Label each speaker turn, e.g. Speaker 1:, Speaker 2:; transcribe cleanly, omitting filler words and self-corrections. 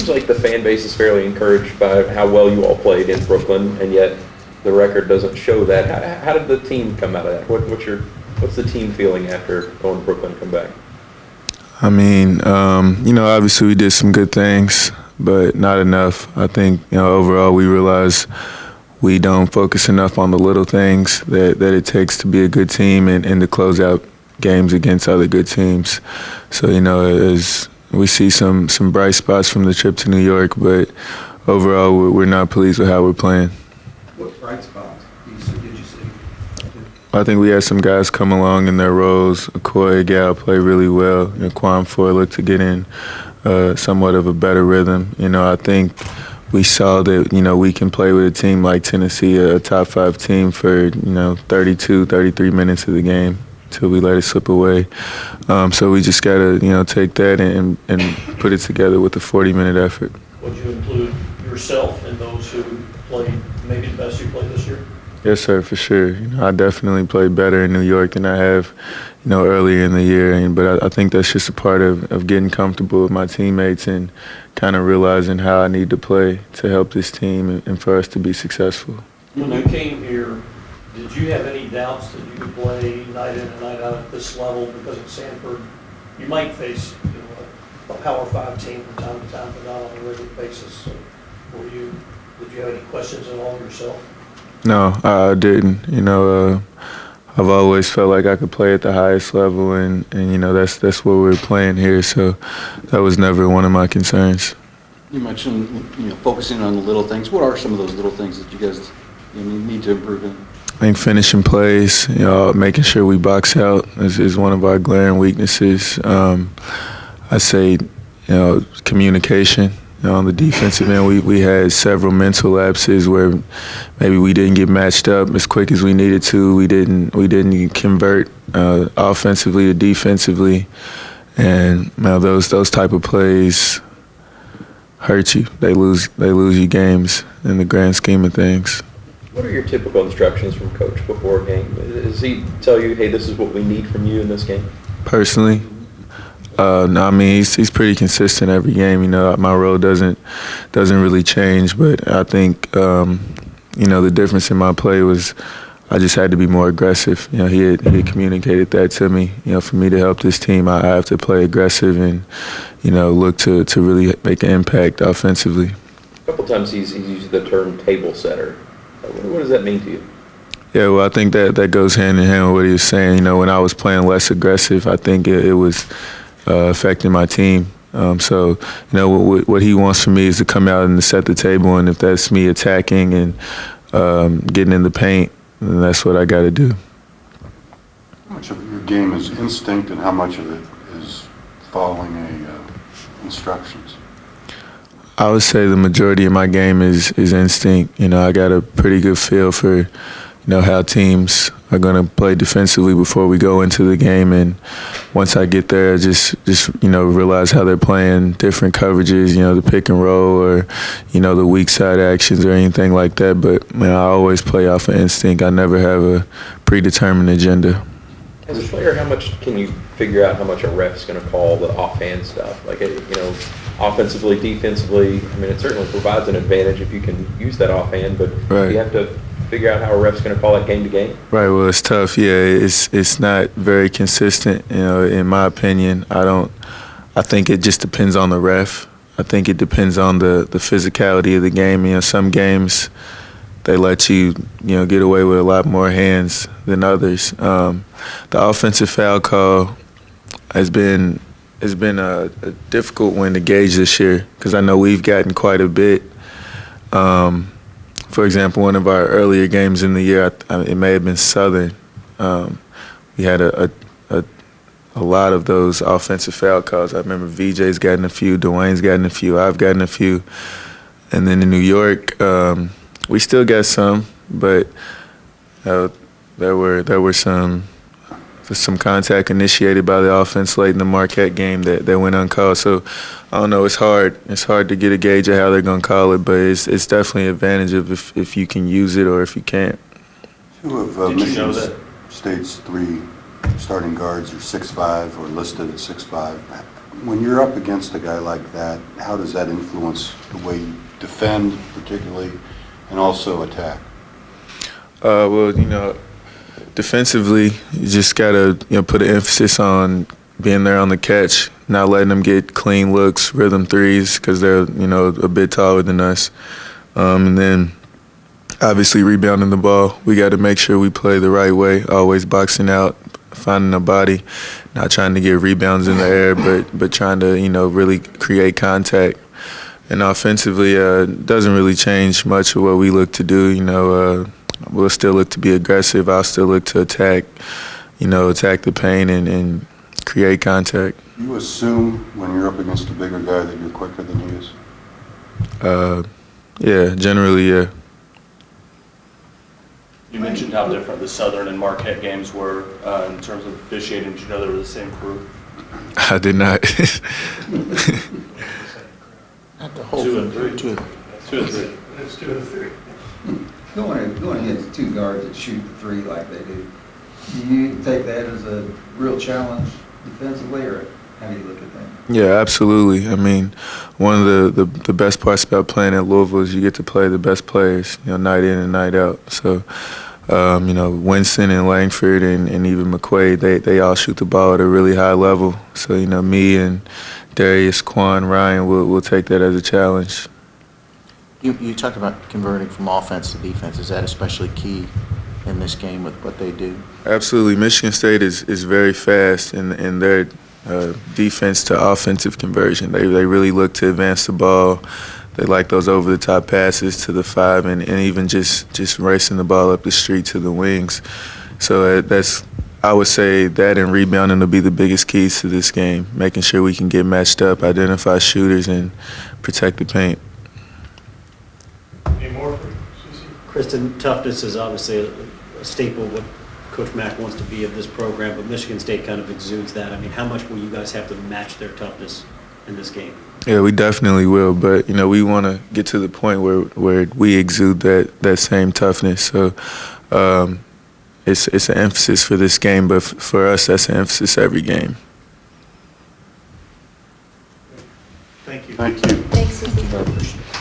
Speaker 1: like the fan base is fairly encouraged by how well you all played in Brooklyn, and yet the record doesn't show that. How did the team come out of that? What's the team feeling after going to Brooklyn and come back?
Speaker 2: I mean, obviously we did some good things, but not enough. I think, overall we realized we don't focus enough on the little things that it takes to be a good team and to close out games against other good teams. So, as we see some bright spots from the trip to New York, but overall we're not pleased with how we're playing.
Speaker 3: What bright spots did you see?
Speaker 2: I think we had some guys come along in their roles. Okoye, Gal play really well. Quan Foy looked to get in somewhat of a better rhythm. I think we saw that, we can play with a team like Tennessee, a top 5 team for, 32, 33 minutes of the game until we let it slip away. So we just got to, take that and put it together with a 40-minute effort.
Speaker 4: Would you include yourself in those who played maybe the best you played this year?
Speaker 2: Yes, sir, for sure. I definitely played better in New York than I have, earlier in the year. But I think that's just a part of getting comfortable with my teammates and kind of realizing how I need to play to help this team and for us to be successful.
Speaker 4: When you came here, did you have any doubts that you could play night in and night out at this level? Because at Sanford, you might face a Power 5 team from time to time, but not on a regular basis. So did you have any questions at all yourself?
Speaker 2: No, I didn't. I've always felt like I could play at the highest level, and that's what we're playing here. So that was never one of my concerns.
Speaker 3: You mentioned focusing on the little things. What are some of those little things that you guys need to improve in?
Speaker 2: I think finishing plays, making sure we box out is one of our glaring weaknesses. I say, communication. On the defensive end, we had several mental lapses where maybe we didn't get matched up as quick as we needed to. We didn't convert offensively to defensively, and those type of plays hurt you. They lose you games in the grand scheme of things.
Speaker 1: What are your typical instructions from coach before a game? Does he tell you, hey, this is what we need from you in this game?
Speaker 2: Personally? No, I mean he's pretty consistent every game. My role doesn't really change, but I think the difference in my play was I just had to be more aggressive. He had communicated that to me. For me to help this team, I have to play aggressive and look to really make an impact offensively.
Speaker 1: A couple times he's used the term table setter. What does that mean to you?
Speaker 2: Yeah, well, I think that goes hand in hand with what he was saying. When I was playing less aggressive, I think it was affecting my team. So, what he wants from me is to come out and to set the table, and if that's me attacking and getting in the paint, then that's what I got to do.
Speaker 5: How much of your game is instinct and how much of it is following instructions?
Speaker 2: I would say the majority of my game is instinct. I got a pretty good feel for, how teams are going to play defensively before we go into the game. And once I get there, I just realize how they're playing different coverages, the pick and roll or, the weak side actions or anything like that. But, I always play off of instinct. I never have a predetermined agenda.
Speaker 1: As a player, how much can you figure out how much a ref's going to call the offhand stuff? Like, offensively, defensively, it certainly provides an advantage if you can use that offhand, but
Speaker 2: right.
Speaker 1: You have to figure out how a ref's going to call that game to game.
Speaker 2: Right, well, it's tough. Yeah, it's not very consistent, in my opinion. I think it just depends on the ref. I think it depends on the physicality of the game. Some games they let you, get away with a lot more hands than others. The offensive foul call has been a difficult one to gauge this year because I know we've gotten quite a bit. For example, one of our earlier games in the year, it may have been Southern. We had a lot of those offensive foul calls. I remember VJ's gotten a few, Dwayne's gotten a few, I've gotten a few. And then in New York, we still got some, but there were some contact initiated by the offense late in the Marquette game that went uncalled. So I don't know. It's hard. It's hard to get a gauge of how they're going to call it, but it's definitely an advantage of if you can use it or if you can't.
Speaker 5: Two of Michigan State's 3 starting guards are 6'5" or listed at 6'5". When you're up against a guy like that, how does that influence the way you defend particularly and also attack?
Speaker 2: Well, defensively, you just gotta put an emphasis on being there on the catch, not letting them get clean looks, rhythm threes, because they're a bit taller than us, and then obviously rebounding the ball. We got to make sure we play the right way, always boxing out, finding a body, not trying to get rebounds in the air, but trying to really create contact. And offensively, it doesn't really change much of what we look to do. We'll still look to be aggressive. I'll still look to attack the paint and create contact.
Speaker 5: You assume when you're up against a bigger guy that you're quicker than he is?
Speaker 2: Yeah, generally, yeah.
Speaker 6: You mentioned how different the Southern and Marquette games were in terms of officiating. Did you know they were the same crew?
Speaker 2: I did not.
Speaker 7: Not the whole
Speaker 6: 2 and 3.
Speaker 7: 2
Speaker 6: 2 and 3.
Speaker 4: It's 2 and 3.
Speaker 8: Going against two guards that shoot the three like they do you take that as a real challenge defensively, or how do you look at that?
Speaker 2: Yeah, absolutely. I mean, one of the best parts about playing at Louisville is you get to play the best players, night in and night out. So, Winston and Langford and even McQuaid, they all shoot the ball at a really high level. So, me and Darius, Quan, Ryan will take that as a challenge.
Speaker 7: You talked about converting from offense to defense. Is that especially key in this game with what they do?
Speaker 2: Absolutely. Michigan State is very fast in their defense to offensive conversion. They really look to advance the ball. They like those over-the-top passes to the 5 and even just racing the ball up the street to the wings. So I would say that and rebounding will be the biggest keys to this game, making sure we can get matched up, identify shooters, and protect the paint.
Speaker 4: Any more for CC?
Speaker 9: Christen, toughness is obviously a staple of what Coach Mack wants to be of this program, but Michigan State kind of exudes that. I mean, how much will you guys have to match their toughness in this game?
Speaker 2: Yeah, we definitely will, but we want to get to the point where we exude that same toughness. So it's an emphasis for this game, but for us, that's an emphasis every game.
Speaker 4: Thank you.
Speaker 5: Thank you.
Speaker 10: Thanks, Susie.
Speaker 7: Very appreciative.